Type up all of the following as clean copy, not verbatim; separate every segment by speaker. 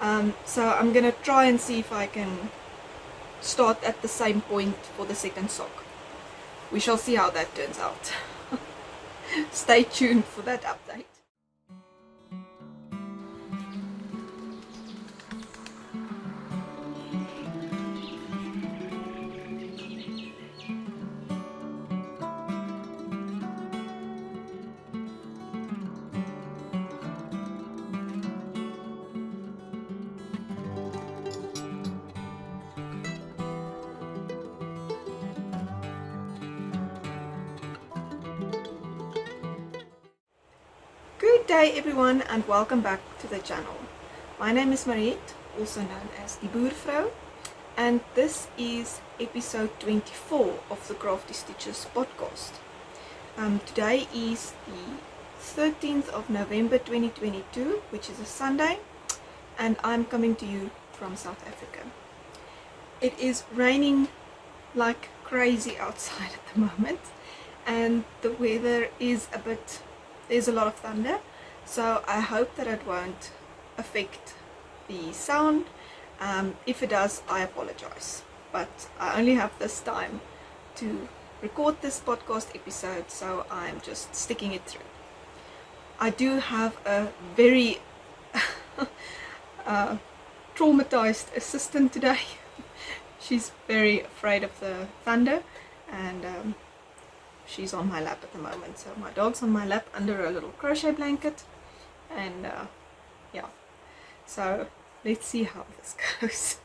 Speaker 1: So I'm gonna try and see if I can start at the same point for the second sock. We shall see how that turns out. Stay tuned for that update. Good day everyone and welcome back to the channel. My name is Mariette, also known as the Boervrou, and this is episode 24 of the Crafty Stitches Podcast. Today is the 13th of November 2022, which is a Sunday, and I'm coming to you from South Africa. It is raining like crazy outside at the moment, and the weather is there's a lot of thunder, so I hope that it won't affect the sound. If it does, I apologize, but I only have this time to record this podcast episode, so I'm just sticking it through. I do have a very traumatized assistant today. She's very afraid of the thunder, and she's on my lap at the moment. So my dog's on my lap under a little crochet blanket, and yeah, so let's see how this goes.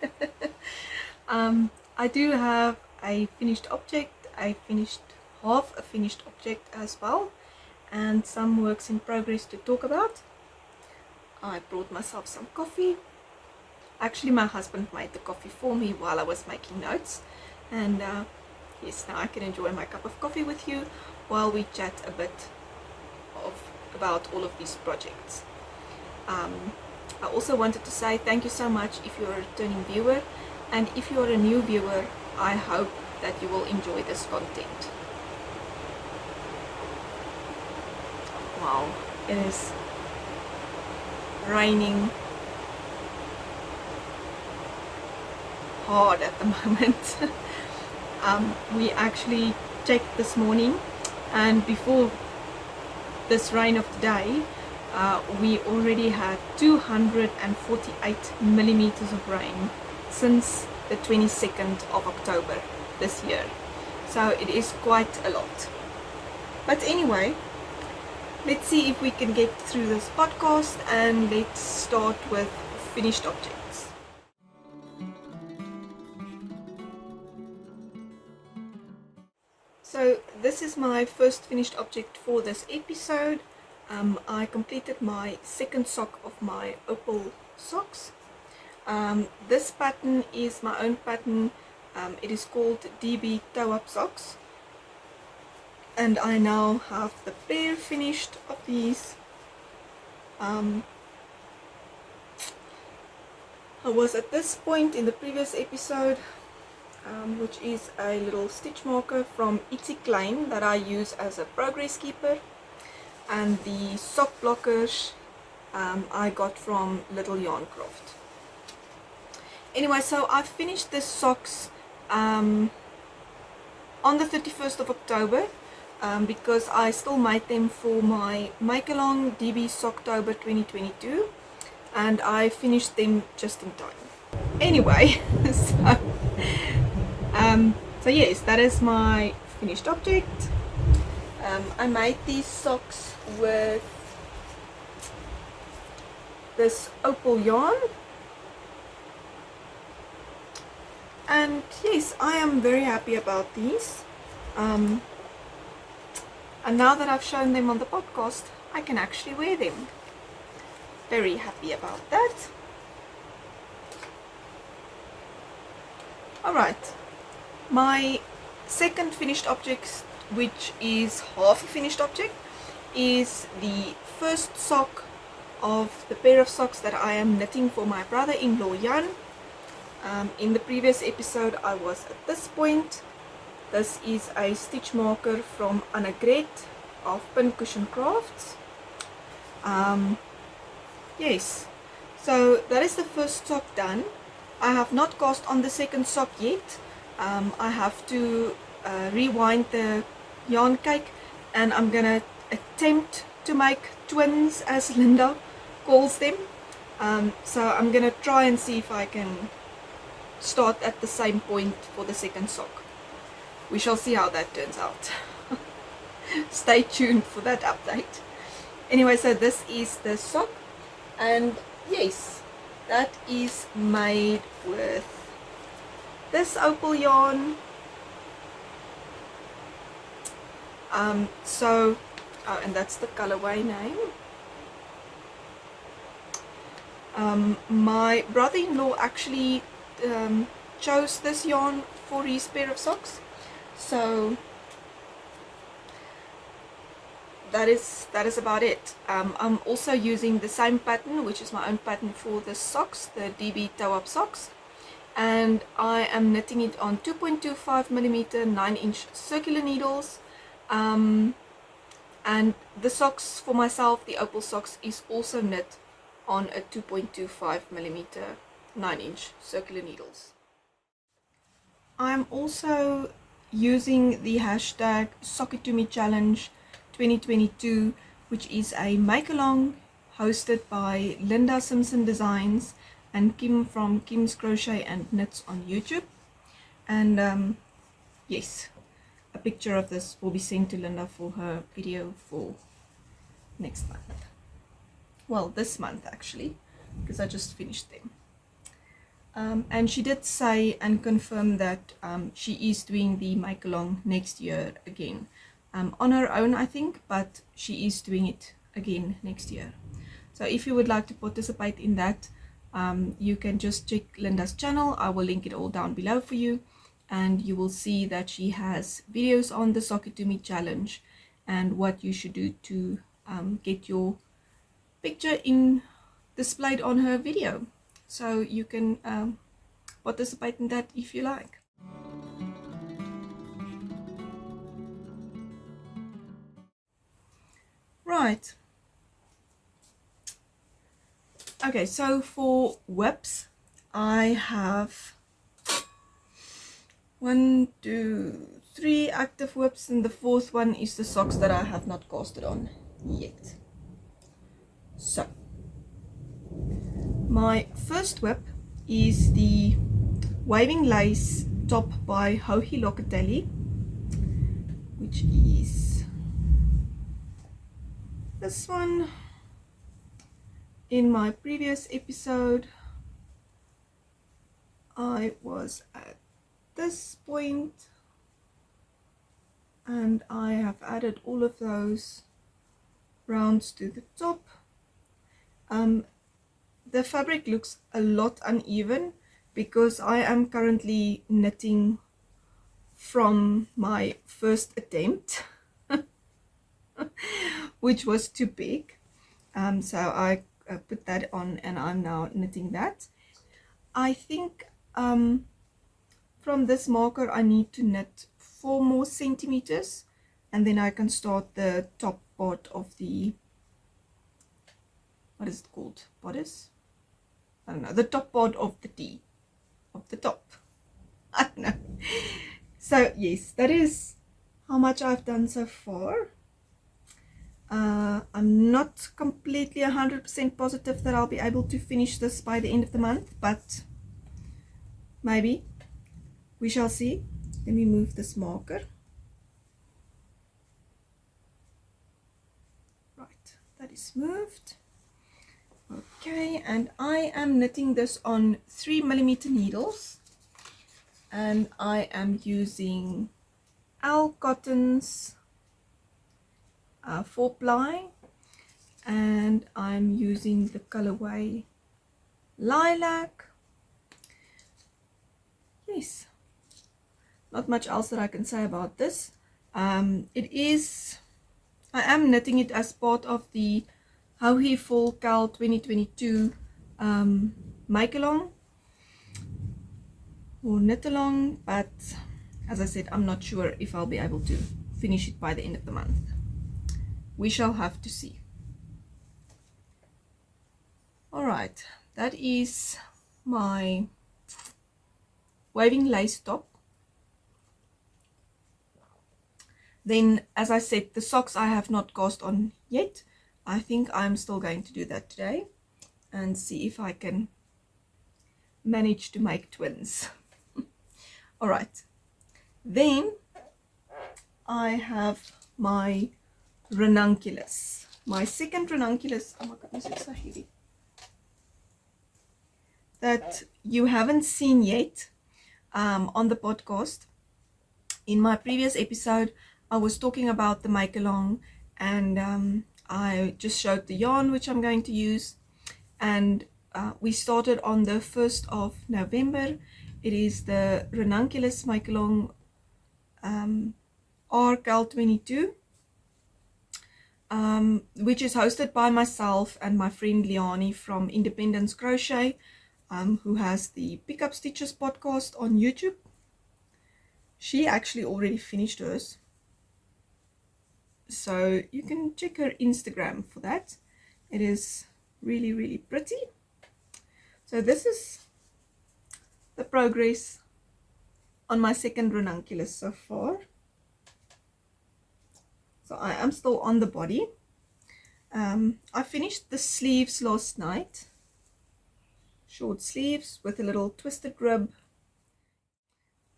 Speaker 1: I do have a finished object, half a finished object as well, and some works in progress to talk about. I brought myself some coffee. Actually, my husband made the coffee for me while I was making notes, and yes, now I can enjoy my cup of coffee with you while we chat a bit about all of these projects. I also wanted to say thank you so much if you're a returning viewer, and if you're a new viewer, I hope that you will enjoy this content. Wow, it is raining hard at the moment. We actually checked this morning, and before this rain of today, we already had 248 millimeters of rain since the 22nd of October this year. So it is quite a lot. But anyway, let's see if we can get through this podcast, and let's start with finished objects. So this is my first finished object for this episode. I completed my second sock of my Opal socks. This pattern is my own pattern. It is called DB Toe Up Socks, and I now have the pair finished of these. I was at this point in the previous episode, which is a little stitch marker from Itsy Klein that I use as a progress keeper, and the sock blockers I got from Little Yarn Craft. Anyway, so I finished the socks on the 31st of October because I still made them for my Make Along DB Socktober 2022, and I finished them just in time. Anyway, so yes, that is my finished object. I made these socks with this Opal yarn, and yes, I am very happy about these. And now that I've shown them on the podcast, I can actually wear them. Very happy about that. Alright, my second finished object, which is half a finished object, is the first sock of the pair of socks that I am knitting for my brother-in-law Jan. In the previous episode I was at this point. This is a stitch marker from Mariette of Pincushion Crafts. Yes, So that is the first sock done. I have not cast on the second sock yet. I have to rewind the yarn cake, and I'm gonna attempt to make twins, as Linda calls them. So I'm gonna try and see if I can start at the same point for the second sock. We shall see how that turns out. Stay tuned for that update. Anyway, so this is the sock, and yes, that is made with this opal yarn. And that's the colorway name. My brother-in-law actually chose this yarn for his pair of socks, so that is about it. I'm also using the same pattern, which is my own pattern for the socks, the DB toe-up socks, and I am knitting it on 2.25mm 9-inch circular needles. And the socks for myself, the opal socks, is also knit on a 2.25mm 9-inch circular needles. I'm also using the hashtag #SockItToMeChallenge 2022, which is a make-along hosted by Linda Simpson Designs and Kim from Kim's Crochet and Knits on YouTube. And yes, a picture of this will be sent to Linda for her video for next month. Well, this month actually, because I just finished them. And she did say and confirm that she is doing the make-along next year again. On her own, I think, but she is doing it again next year. So if you would like to participate in that, you can just check Linda's channel. I will link it all down below for you, and you will see that she has videos on the Sock It To Me challenge and what you should do to get your picture displayed on her video. So you can participate in that if you like. Right. Okay, so for WIPs, I have 1, 2, 3 active WIPs, and the fourth one is the socks that I have not casted on yet. So my first WIP is the Waving Lace top by Hohi Locatelli, which is this one. In my previous episode, I was at this point, and I have added all of those rounds to the top. The fabric looks a lot uneven because I am currently knitting from my first attempt, which was too big. So I put that on, and I'm now knitting that. I think from this marker I need to knit 4 more centimeters, and then I can start the top part of the, what is it called, bodice? I don't know, the top part of the T, of the top. I don't know. So yes, that is how much I've done so far. I'm not completely 100% positive that I'll be able to finish this by the end of the month, but maybe. We shall see. Let me move this marker. Right, that is moved. Okay, and I am knitting this on 3mm needles, and I am using Al Cotton's 4-ply, and I'm using the colorway Lilac. Yes, not much else that I can say about this. I am knitting it as part of the Hohi Fall Cal 2022 make along or knit along, but as I said, I'm not sure if I'll be able to finish it by the end of the month. We shall have to see. Alright, that is my waving lace top. Then, as I said, the socks I have not cast on yet. I think I'm still going to do that today and see if I can manage to make twins. All right, then I have my Ranunculus, my second Ranunculus. Oh my goodness, it's so heavy, that you haven't seen yet on the podcast. In my previous episode, I was talking about the make along, and I just showed the yarn which I'm going to use, and we started on the 1st of November. It is the Ranunculus make along RCal22, which is hosted by myself and my friend Leanie from Independence Crochet, who has the Pick Up Stitches podcast on YouTube. She actually already finished hers, so you can check her Instagram for that. It is really, really pretty. So this is the progress on my second Ranunculus so far. So I am still on the body. I finished the sleeves last night. Short sleeves with a little twisted rib.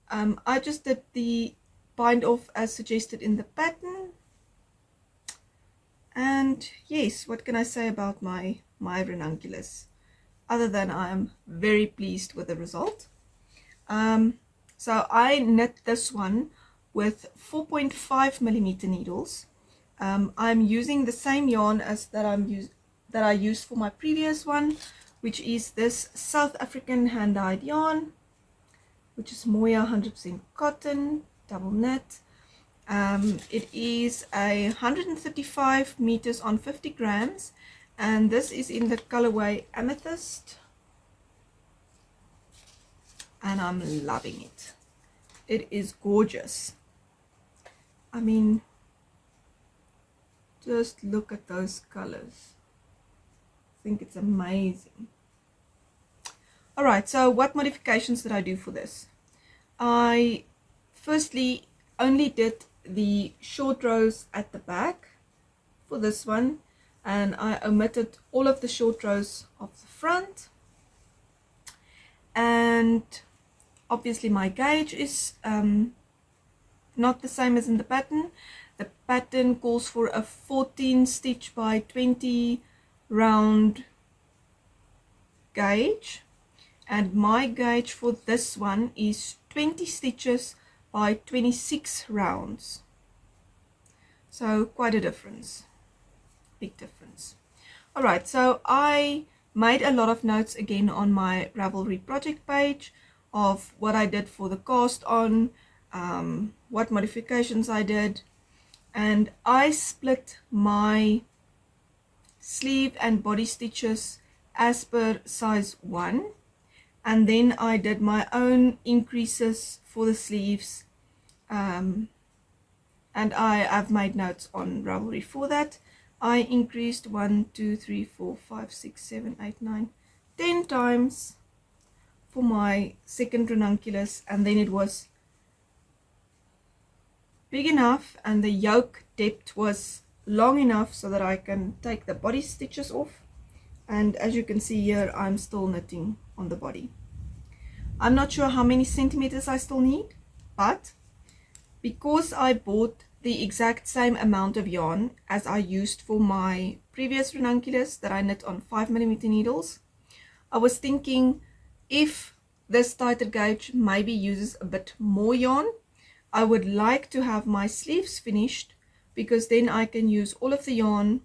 Speaker 1: I just did the bind off as suggested in the pattern. And yes, what can I say about my Ranunculus, other than I am very pleased with the result. So I knit this one with 4.5 millimeter needles. I'm using the same yarn as that I used for my previous one, which is this South African hand-dyed yarn, which is Moya 100% cotton, double knit. It is 135 meters on 50 grams, and this is in the colorway Amethyst, and I'm loving it. It is gorgeous. I mean, just look at those colors. I think it's amazing. Alright, so what modifications did I do for this? I firstly only did the short rows at the back for this one, and I omitted all of the short rows of the front. And obviously my gauge is not the same as in the pattern. The pattern calls for a 14 stitch by 20 round gauge, and my gauge for this one is 20 stitches by 26 rounds. So quite a difference, big difference. Alright, so I made a lot of notes again on my Ravelry project page of what I did for the cast on, what modifications I did, and I split my sleeve and body stitches as per size 1, and then I did my own increases for the sleeves, and I've made notes on Ravelry for that. I increased 1, 2, 3, 4, 5, 6, 7, 8, 9, 10 times for my second Ranunculus, and then it was big enough and the yoke depth was long enough so that I can take the body stitches off. And as you can see here, I'm still knitting on the body. I'm not sure how many centimeters I still need, but because I bought the exact same amount of yarn as I used for my previous Ranunculus that I knit on 5mm needles, I was thinking if this tighter gauge maybe uses a bit more yarn, I would like to have my sleeves finished, because then I can use all of the yarn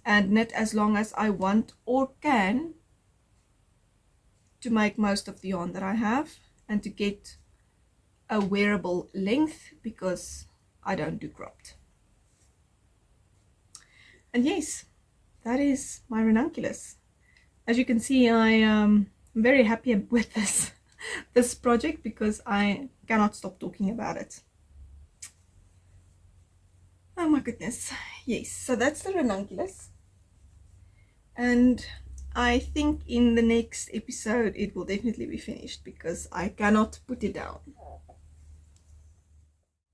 Speaker 1: and knit as long as I want or can to make most of the yarn that I have, and to get a wearable length, because I don't do cropped. And yes, that is my Ranunculus. As you can see, I am very happy with this project, because I cannot stop talking about it. Oh my goodness. Yes, so that's the Ranunculus. And I think in the next episode it will definitely be finished because I cannot put it down.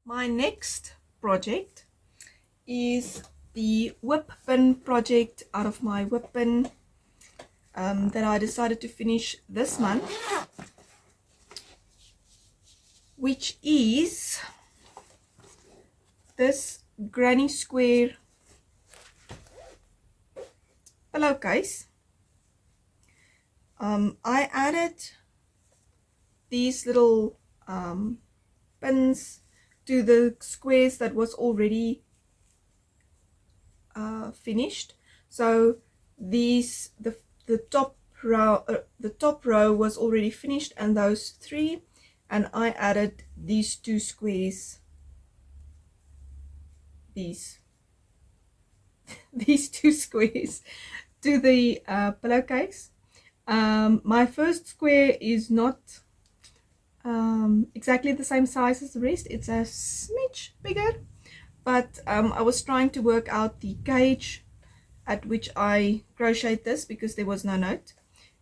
Speaker 1: My next project is the WIP Bin project out of my WIP Bin that I decided to finish this month, which is this granny square pillowcase. I added these little pins to the squares that was already finished. So these the top row was already finished, and those three, and I added these two squares, these two squares to the pillowcase. My first square is not exactly the same size as the rest. It's a smidge bigger, but I was trying to work out the gauge at which I crocheted this because there was no note,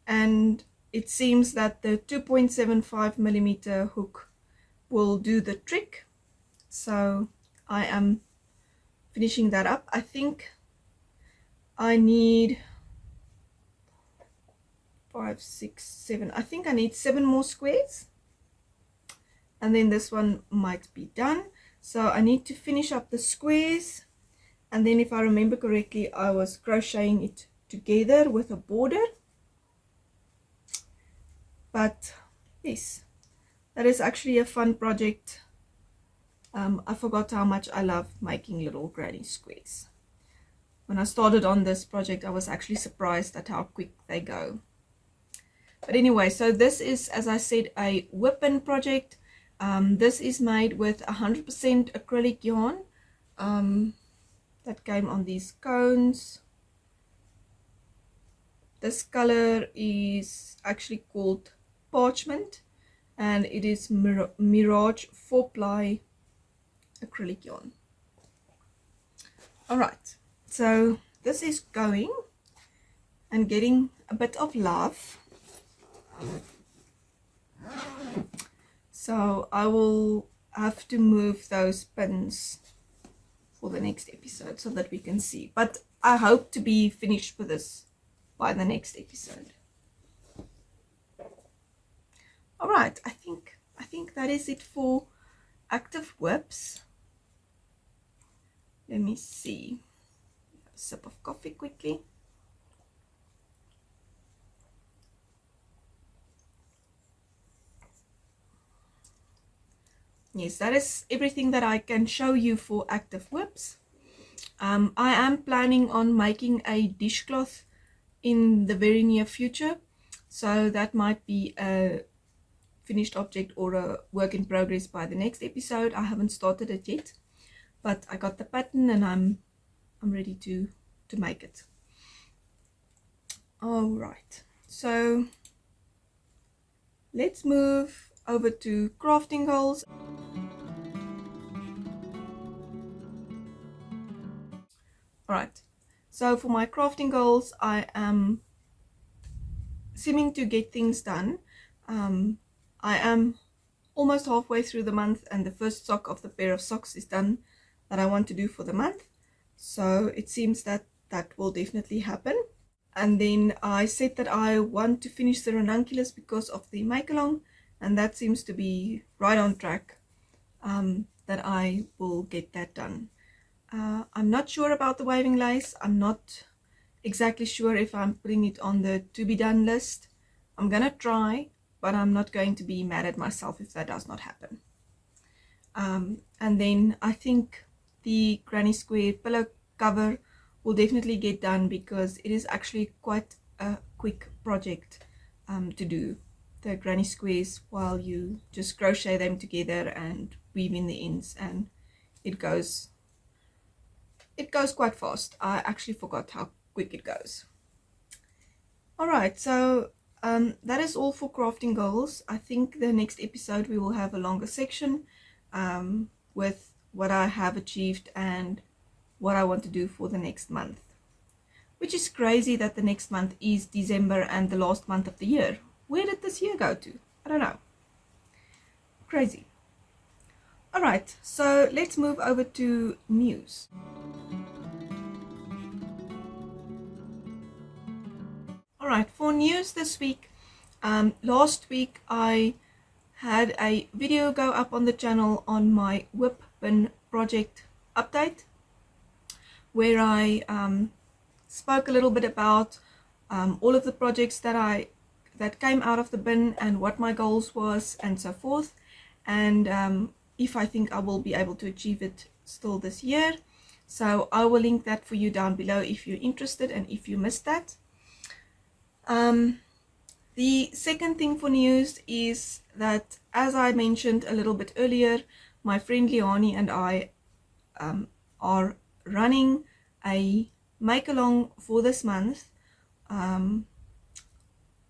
Speaker 1: and it seems that the 2.75 millimeter hook will do the trick. So I am finishing that up. I think I need 5, 6, 7. I think I need 7 more squares, and then this one might be done. So I need to finish up the squares, and then if I remember correctly, I was crocheting it together with a border. But yes, that is actually a fun project. I forgot how much I love making little granny squares. When I started on this project, I was actually surprised at how quick they go. But anyway, so this is, as I said, a WIP Bin project. This is made with 100% acrylic yarn that came on these cones. This color is actually called Parchment, and it is Mirage 4-ply acrylic yarn. Alright, so this is going and getting a bit of love. So I will have to move those pins for the next episode so that we can see. But I hope to be finished with this by the next episode. Alright, I think that is it for active WIPs. Let me see. A sip of coffee quickly. Yes, that is everything that I can show you for active WIPs. I am planning on making a dishcloth in the very near future, so that might be a finished object or a work in progress by the next episode. I haven't started it yet, but I got the pattern and I'm ready to make it. All right, so let's move over to crafting goals. Alright, so for my crafting goals, I am seeming to get things done. I am almost halfway through the month, and the first sock of the pair of socks is done that I want to do for the month. So it seems that that will definitely happen. And then I said that I want to finish the Ranunculus because of the make-along, and that seems to be right on track, that I will get that done. I'm not sure about the waving lace. I'm not exactly sure if I'm putting it on the to be done list. I'm gonna try, but I'm not going to be mad at myself if that does not happen. And then I think the granny square pillow cover will definitely get done because it is actually quite a quick project to do the granny squares while you just crochet them together and weave in the ends, and it goes quite fast. I actually forgot how quick it goes. Alright, so that is all for crafting goals. I think the next episode we will have a longer section with what I have achieved and what I want to do for the next month. which is crazy that the next month is December and the last month of the year. Where did this year go to? I don't know. Crazy. Alright, so let's move over to news. Alright, for news this week, last week I had a video go up on the channel on my WIP Bin Project update, where I spoke a little bit about all of the projects that came out of the bin and what my goals was and so forth, and if I think I will be able to achieve it still this year. So I will link that for you down below if you're interested and if you missed that. The second thing for news is that, as I mentioned a little bit earlier, my friend Leanie and I are running a make-along for this month,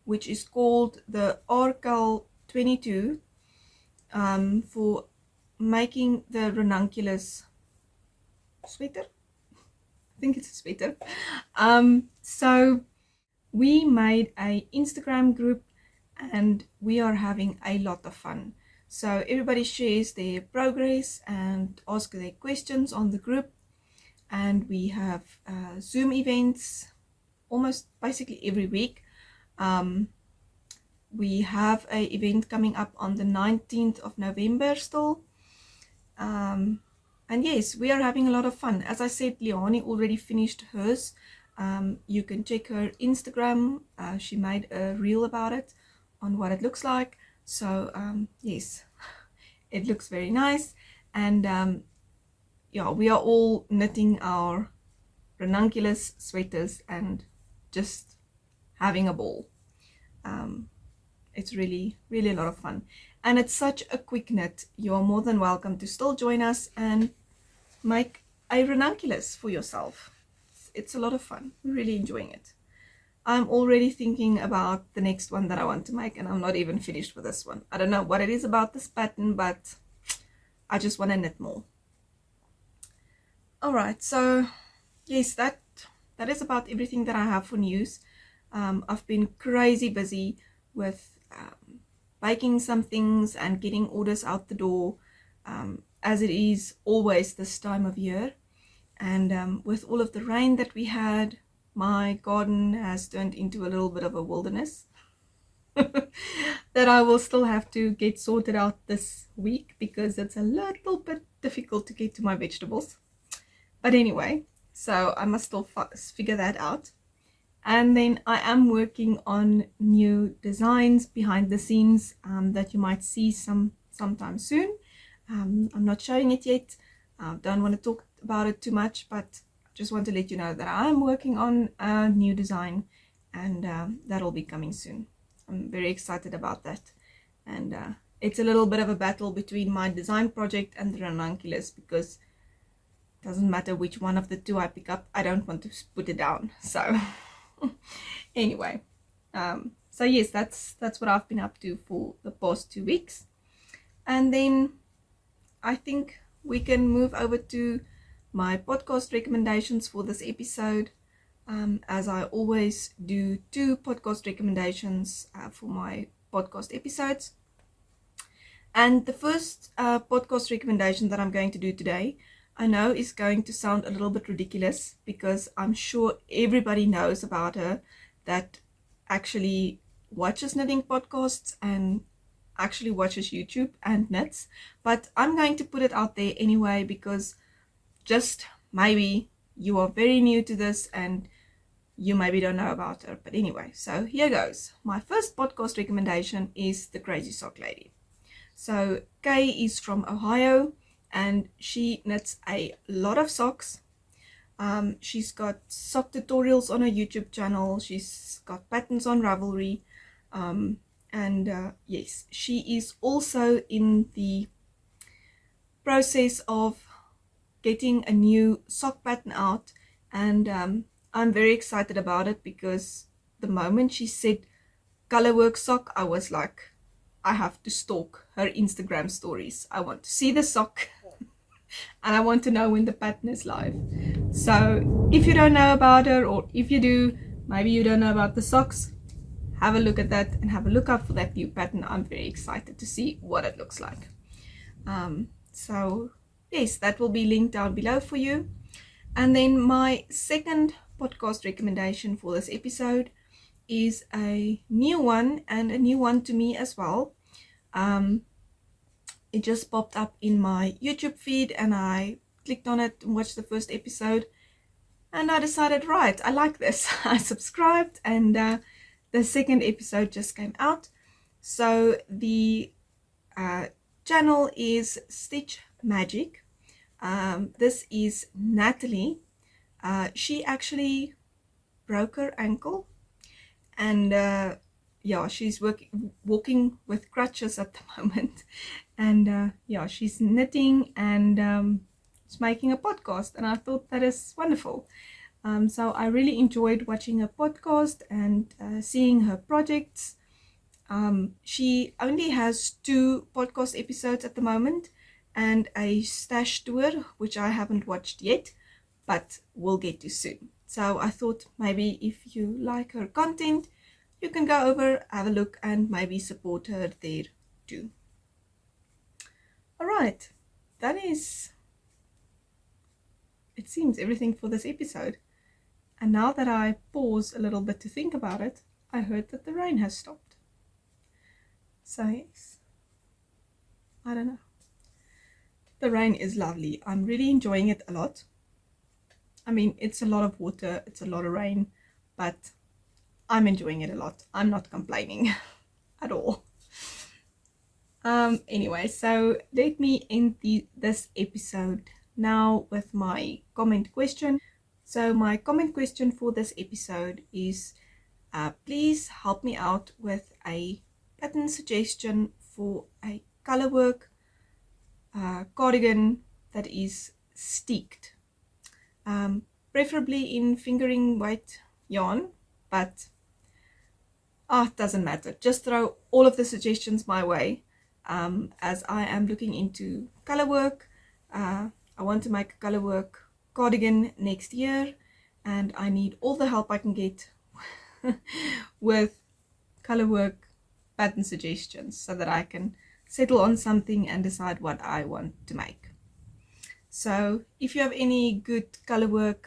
Speaker 1: which is called the Opal 22, for making the Ranunculus sweater. I think it's a sweater. So we made a Instagram group and we are having a lot of fun. So everybody shares their progress and asks their questions on the group, and we have Zoom events almost basically every week. We have an event coming up on the 19th of November still. And yes, we are having a lot of fun. As I said, Leanie already finished hers. You can check her Instagram. She made a reel about it on what it looks like. So yes, it looks very nice. And yeah, we are all knitting our Ranunculus sweaters and just having a ball. It's really a lot of fun, and it's such a quick knit. You are more than welcome to still join us and make a Ranunculus for yourself. It's a lot of fun. We're really enjoying it. I'm already thinking about the next one that I want to make, and I'm not even finished with this one. I don't know what it is about this pattern, but I just want to knit more. Alright, so yes, that is about everything that I have for news. I've been crazy busy with baking some things and getting orders out the door, as it is always this time of year. And with all of the rain that we had, my garden has turned into a little bit of a wilderness that I will still have to get sorted out this week, because it's a little bit difficult to get to my vegetables. But anyway, so I must still figure that out. And then I am working on new designs behind the scenes that you might see sometime soon. I'm not showing it yet. Don't want to talk about it too much, but just want to let you know that I'm working on a new design, and that'll be coming soon. I'm very excited about that. And it's a little bit of a battle between my design project and the Ranunculus, because it doesn't matter which one of the two I pick up, I don't want to put it down. So anyway, so yes, that's what I've been up to for the past 2 weeks. And then I think we can move over to my podcast recommendations for this episode. As I always do 2 podcast recommendations for my podcast episodes. And the first podcast recommendation that I'm going to do today, I know is going to sound a little bit ridiculous, because I'm sure everybody knows about her that actually watches knitting podcasts and actually watches YouTube and knits. But I'm going to put it out there anyway, because just maybe you are very new to this and you maybe don't know about her. But anyway, so here goes. My first podcast recommendation is the Crazy Sock Lady. So Kay is from Ohio, and she knits a lot of socks. She's got sock tutorials on her YouTube channel. She's got patterns on Ravelry. And yes, she is also in the process of getting a new sock pattern out. And I'm very excited about it, because the moment she said colorwork sock, I was like, I have to stalk her Instagram stories. I want to see the sock. and I want to know when the pattern is live. So if you don't know about her, or if you do, maybe you don't know about the socks, have a look at that and have a look out for that new pattern. I'm very excited to see what it looks like. So yes, that will be linked down below for you. And then my second podcast recommendation for this episode is a new one, and a new one to me as well. It just popped up in my YouTube feed and I clicked on it and watched the first episode, and I decided, right, I like this. I subscribed, and the second episode just came out. So the channel is Stitch Magic. This is Natalie. She actually broke her ankle, and yeah, she's walking with crutches at the moment, and yeah, she's knitting and she's making a podcast, and I thought that is wonderful. So I really enjoyed watching her podcast and seeing her projects. She only has 2 podcast episodes at the moment and a stash tour, which I haven't watched yet, but we'll get to soon. So I thought maybe if you like her content, you can go over, have a look, and maybe support her there too. Alright, that is, it seems, everything for this episode. And now that I pause a little bit to think about it, I heard that the rain has stopped. So yes, I don't know. The rain is lovely. I'm really enjoying it a lot. I mean, it's a lot of water, it's a lot of rain, but I'm enjoying it a lot. I'm not complaining at all. Anyway, so let me end this episode now with my comment question. So my comment question for this episode is, please help me out with a pattern suggestion for a colorwork cardigan that is sticked, preferably in fingering weight yarn, but it doesn't matter. Just throw all of the suggestions my way, as I am looking into colorwork. I want to make a colorwork cardigan next year, and I need all the help I can get with colorwork pattern suggestions so that I can settle on something and decide what I want to make. So if you have any good colorwork,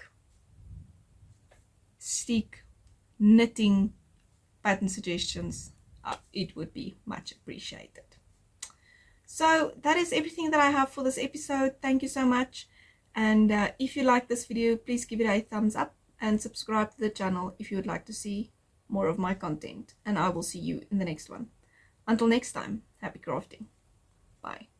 Speaker 1: stick, knitting pattern suggestions, it would be much appreciated. So that is everything that I have for this episode. Thank you so much. And if you like this video, please give it a thumbs up and subscribe to the channel if you would like to see more of my content. And I will see you in the next one. Until next time, happy crafting. Bye.